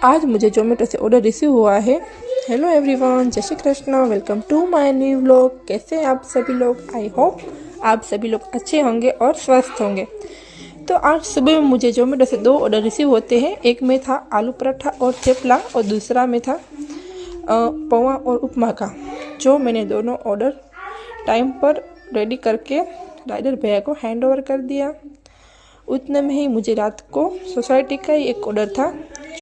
आज मुझे जोमेटो से ऑर्डर रिसीव हुआ है। हेलो एवरीवन, जय Shri Krishna, welcome to my new vlog. कैसे हैं आप सभी लोग? आई होप आप सभी लोग अच्छे होंगे और स्वस्थ होंगे। तो आज सुबह में मुझे जोमेटो से 2 ऑर्डर रिसीव होते हैं। एक में था आलू पराठा और थेपला और दूसरा में था पोहा और उपमा का, जो मैंने दोनों ऑर्डर टाइम पर रेडी करके राइडर भैया को हैंड ओवर कर दिया। उतने में ही मुझे रात को सोसाइटी का ही एक ऑर्डर था